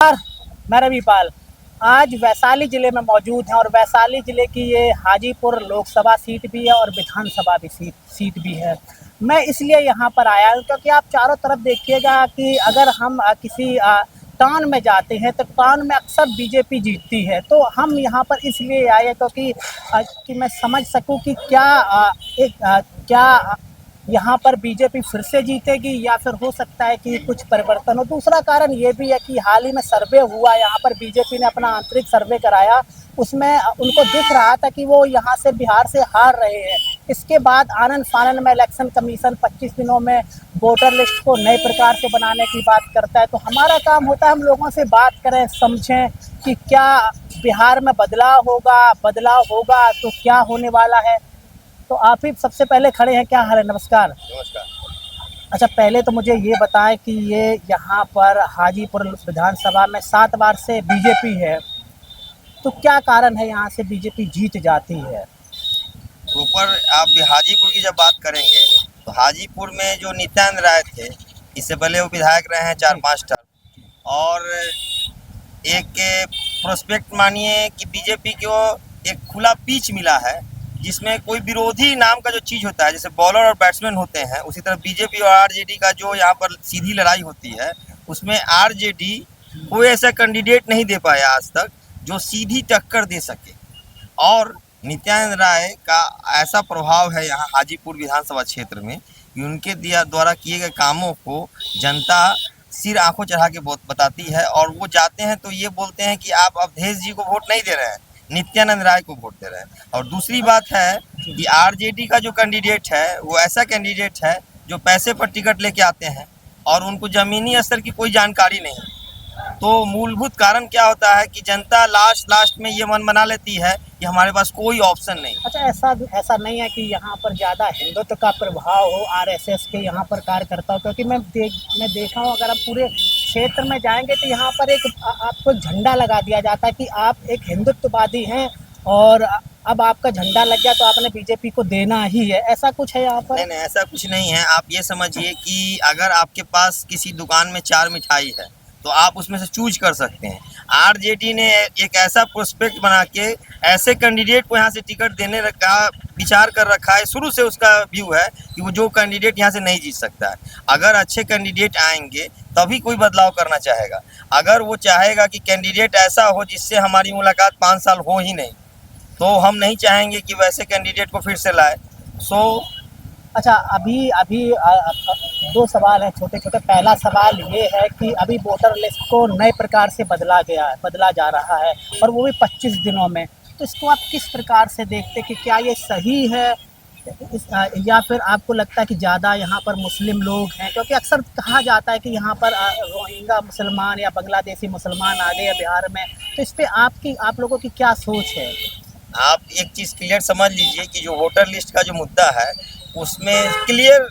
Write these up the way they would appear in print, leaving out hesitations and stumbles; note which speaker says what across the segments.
Speaker 1: नमस्कार, मैं रविपाल। आज वैशाली ज़िले में मौजूद हैं और वैशाली ज़िले की ये हाजीपुर लोकसभा सीट भी है और विधानसभा भी सीट भी है। मैं इसलिए यहाँ पर आया हूँ क्योंकि आप चारों तरफ देखिएगा कि अगर हम किसी टाउन में जाते हैं तो टाउन में अक्सर बीजेपी जीतती है। तो हम यहाँ पर इसलिए आए हैं क्योंकि कि मैं समझ सकूँ कि क्या यहाँ पर बीजेपी फिर से जीतेगी या फिर हो सकता है कि कुछ परिवर्तन हो। दूसरा कारण ये भी है कि हाल ही में सर्वे हुआ, यहाँ पर बीजेपी ने अपना आंतरिक सर्वे कराया, उसमें उनको दिख रहा था कि वो यहाँ से बिहार से हार रहे हैं। इसके बाद आनन फानन में इलेक्शन कमीशन 25 दिनों में वोटर लिस्ट को नए प्रकार से बनाने की बात करता है। तो हमारा काम होता है हम लोगों से बात करें, समझें कि क्या बिहार में बदलाव होगा तो क्या होने वाला है। तो आप ही सबसे पहले खड़े हैं, क्या हाल है? नमस्कार।
Speaker 2: नमस्कार।
Speaker 1: अच्छा, पहले तो मुझे ये बताएं कि ये यहाँ पर हाजीपुर विधानसभा में 7 बार से बीजेपी है, तो क्या कारण है यहाँ से बीजेपी जीत जाती है?
Speaker 2: ऊपर आप हाजीपुर की जब बात करेंगे तो हाजीपुर में जो नित्यानंद राय थे, इससे पहले वो विधायक रहे हैं 4-5 टर्म, और एक प्रोस्पेक्ट मानिए कि बीजेपी को एक खुला पिच मिला है जिसमें कोई विरोधी नाम का जो चीज़ होता है, जैसे बॉलर और बैट्समैन होते हैं, उसी तरह बीजेपी और आरजेडी का जो यहाँ पर सीधी लड़ाई होती है, उसमें आरजेडी कोई ऐसा कैंडिडेट नहीं दे पाया आज तक जो सीधी टक्कर दे सके। और नित्यानंद राय का ऐसा प्रभाव है यहाँ हाजीपुर विधानसभा क्षेत्र में कि उनके द्वारा किए गए कामों को जनता सिर आंखों चढ़ा के बताती है, और वो जाते हैं तो ये बोलते हैं कि आप अवधेश जी को वोट नहीं दे रहे हैं, नित्यानंद राय को वोट दे रहे हैं। और दूसरी बात है कि आरजेडी का जो कैंडिडेट है वो ऐसा कैंडिडेट है जो पैसे पर टिकट लेके आते हैं और उनको ज़मीनी स्तर की कोई जानकारी नहीं। तो मूलभूत कारण क्या होता है कि जनता लास्ट में ये मन बना लेती है कि हमारे पास कोई ऑप्शन नहीं।
Speaker 1: अच्छा, ऐसा नहीं है कि यहाँ पर ज़्यादा हिंदुत्व का प्रभाव हो, आरएसएस के यहाँ पर कार्यकर्ताओं, क्योंकि मैं देखा हूँ अगर आप पूरे क्षेत्र में जाएंगे तो यहाँ पर एक आपको झंडा लगा दिया जाता है कि आप एक हिंदुत्ववादी हैं और अब आपका झंडा लग गया तो आपने बीजेपी को देना ही है। ऐसा कुछ है यहाँ पर?
Speaker 2: नहीं, ऐसा कुछ नहीं है। आप ये समझिए कि अगर आपके पास किसी दुकान में 4 मिठाई है तो आप उसमें से चूज कर सकते हैं। आरजेडी ने एक ऐसा प्रोस्पेक्ट बना के ऐसे कैंडिडेट को यहाँ से टिकट देने का विचार कर रखा है, शुरू से उसका व्यू है कि वो जो कैंडिडेट यहाँ से नहीं जीत सकता है। अगर अच्छे कैंडिडेट आएंगे तभी कोई बदलाव करना चाहेगा। अगर वो चाहेगा कि कैंडिडेट ऐसा हो जिससे हमारी मुलाकात 5 साल हो ही नहीं, तो हम नहीं चाहेंगे कि वैसे कैंडिडेट को फिर से लाए।
Speaker 1: अच्छा, अभी 2 सवाल हैं छोटे-छोटे। पहला सवाल ये है कि अभी वोटर लिस्ट को नए प्रकार से बदला जा रहा है और वो भी 25 दिनों में। तो इसको आप किस प्रकार से देखते हैं कि क्या ये सही है या फिर आपको लगता है कि ज़्यादा यहाँ पर मुस्लिम लोग हैं? क्योंकि अक्सर कहा जाता है कि यहाँ पर रोहिंग्या मुसलमान या बांग्लादेशी मुसलमान आ गए हैं बिहार में। तो इस पे आप लोगों की क्या सोच है?
Speaker 2: आप एक चीज़ क्लियर समझ लीजिए कि जो वोटर लिस्ट का जो मुद्दा है उसमें क्लियर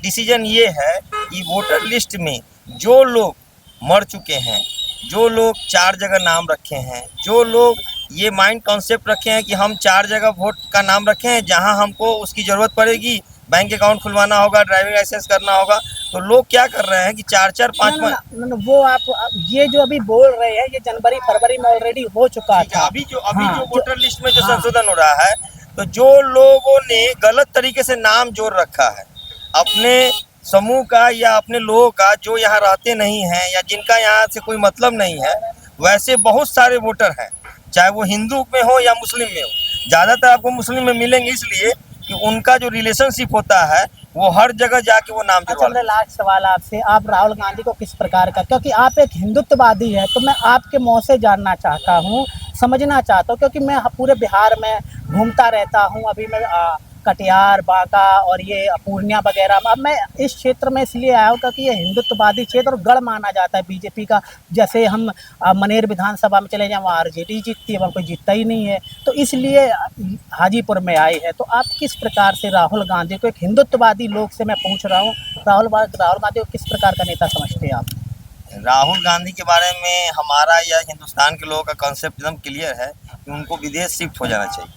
Speaker 2: डिसीजन ये है कि वोटर लिस्ट में जो लोग मर चुके हैं, जो लोग 4 जगह नाम रखे हैं, जो लोग ये माइंड कॉन्सेप्ट रखे हैं कि हम 4 जगह वोट का नाम रखे हैं जहां हमको उसकी ज़रूरत पड़ेगी, बैंक अकाउंट खुलवाना होगा, ड्राइविंग लाइसेंस करना होगा, तो लोग क्या कर रहे हैं कि 4-4 5-5
Speaker 1: वो आप ये जो अभी बोल रहे हैं ये जनवरी फरवरी में ऑलरेडी हो चुका था।
Speaker 2: अभी जो वोटर लिस्ट में जो संशोधन हो रहा है, तो जो लोगों ने गलत तरीके से नाम जोड़ रखा है अपने समूह का या अपने लोगों का जो यहाँ रहते नहीं हैं या जिनका यहाँ से कोई मतलब नहीं है, वैसे बहुत सारे वोटर हैं, चाहे वो हिंदू में हो या मुस्लिम में हो। ज़्यादातर आपको मुस्लिम में मिलेंगे इसलिए कि उनका जो रिलेशनशिप होता है वो हर जगह जाके वो नाम।
Speaker 1: अच्छा, मेरा लास्ट सवाल आपसे, आप राहुल गांधी को किस प्रकार का, क्योंकि आप एक हिंदुत्ववादी हैं, तो मैं आपके मुँह से जानना चाहता हूँ, समझना चाहता हूँ, क्योंकि मैं पूरे बिहार में घूमता रहता हूँ। अभी मैं कटिहार, बांका और ये पूर्णिया वगैरह, अब मैं इस क्षेत्र में इसलिए आया हूँ क्योंकि ये हिंदुत्ववादी क्षेत्र और गढ़ माना जाता है बीजेपी का। जैसे हम मनेर विधानसभा में चले जाएँ, वहाँ आरजेडी जीतती है, वहाँ कोई जीतता ही नहीं है, तो इसलिए हाजीपुर में आए हैं। तो आप किस प्रकार से राहुल गांधी को, एक हिंदुत्ववादी लोग से मैं पूछ रहा हूँ, राहुल गांधी को किस प्रकार का नेता समझते हैं आप?
Speaker 2: राहुल गांधी के बारे में हमारा या हिंदुस्तान के लोगों का कॉन्सेप्ट एकदम क्लियर है कि उनको विदेश शिफ्ट हो जाना चाहिए।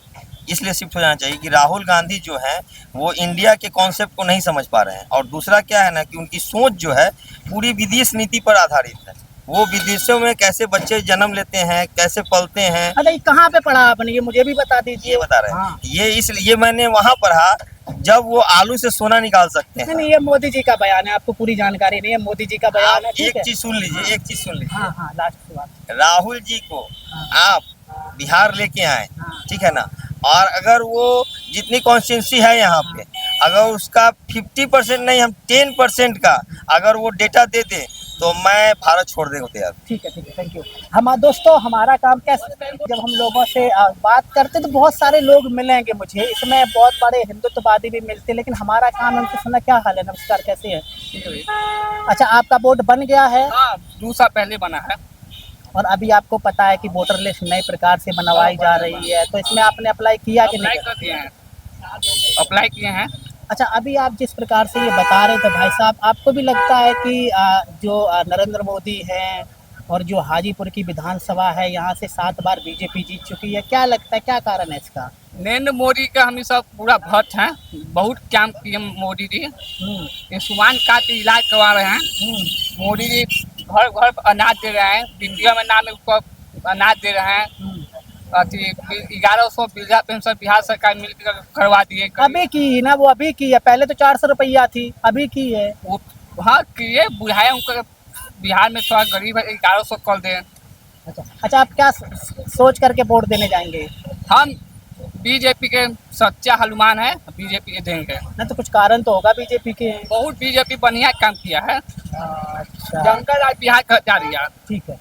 Speaker 2: इसलिए शिफ्ट हो जाना चाहिए कि राहुल गांधी जो है वो इंडिया के कॉन्सेप्ट को नहीं समझ पा रहे हैं, और दूसरा क्या है ना कि उनकी सोच जो है पूरी विदेश नीति पर आधारित है। वो विदेशों में कैसे बच्चे जन्म लेते हैं, कैसे पलते हैं,
Speaker 1: अच्छा, ये कहाँ पे पढ़ा आपने, ये मुझे भी बता दीजिए।
Speaker 2: ये बता रहे हैं।
Speaker 1: हाँ।
Speaker 2: ये मैंने वहाँ पढ़ा जब वो आलू से सोना निकाल सकते
Speaker 1: नहीं
Speaker 2: हैं।
Speaker 1: नहीं, ये मोदी जी का बयान है, आपको पूरी जानकारी नहीं है, मोदी जी का बयान है,
Speaker 2: आप
Speaker 1: ठीक
Speaker 2: एक
Speaker 1: है।
Speaker 2: चीज सुन लीजिए, एक चीज सुन लीजिए।
Speaker 1: हाँ हाँ, लास्ट बात।
Speaker 2: राहुल जी को आप बिहार लेके आए,
Speaker 1: हाँ।
Speaker 2: ठीक है ना, और अगर वो जितनी कॉन्स्टिट्यूंसी है यहाँ पे, अगर उसका 50% नहीं, हम 10% का अगर वो डेटा दे दे तो मैं भारत छोड़ देगा तैयार।
Speaker 1: ठीक है, थैंक यू। हम दोस्तों, हमारा काम कैसे, जब हम लोगों से बात करते तो बहुत सारे लोग मिलेंगे मुझे, इसमें बहुत बड़े हिंदुत्ववादी भी मिलते, लेकिन हमारा काम है उनसे सुनना। क्या हाल है, नमस्कार, कैसे है? अच्छा, आपका वोट बन गया है?
Speaker 3: हाँ, 2 साल पहले बना है।
Speaker 1: और अभी आपको पता है कि वोटर लिस्ट नए प्रकार से बनवाई जा रही है, तो इसमें आपने अप्लाई किया कि
Speaker 3: अप्लाई
Speaker 1: नहीं?
Speaker 3: कर दिए हैं, अप्लाई किए हैं।
Speaker 1: अच्छा, अभी आप जिस प्रकार से ये बता रहे थे भाई साहब, आपको भी लगता है कि जो नरेंद्र मोदी हैं और जो हाजीपुर की विधानसभा है, यहाँ से 7 बार बीजेपी जीत चुकी है, क्या लगता है, क्या कारण है इसका?
Speaker 3: नरेंद्र मोदी का हम सब पूरा भक्त हैं, बहुत काम किए मोदी जी। आयुष्मान कार्ड से इलाज करवा रहे हैं। मोदी जी घर घर अनाज दे रहे हैं, इंडिया में नाम है उसको अनाज दे रहे हैं। 1100 वृद्धा पेंशन बिहार सरकार मिलकर करवा दिए।
Speaker 1: अभी की ना, वो अभी की है, पहले तो 400 रुपया थी, अभी की है।
Speaker 3: वो हाँ किए, बुढ़ाए उनको बिहार में थोड़ा गरीब है, 1100 कर दें।
Speaker 1: अच्छा, आप क्या सोच करके वोट देने जाएंगे?
Speaker 3: हम बीजेपी के सच्चा हनुमान है, बीजेपी के देंगे।
Speaker 1: ना तो कुछ कारण तो होगा बीजेपी के।
Speaker 3: बहुत बीजेपी बढ़िया काम किया है।
Speaker 1: अच्छा,
Speaker 3: जंगल राज बिहार का दिया।
Speaker 1: ठीक है।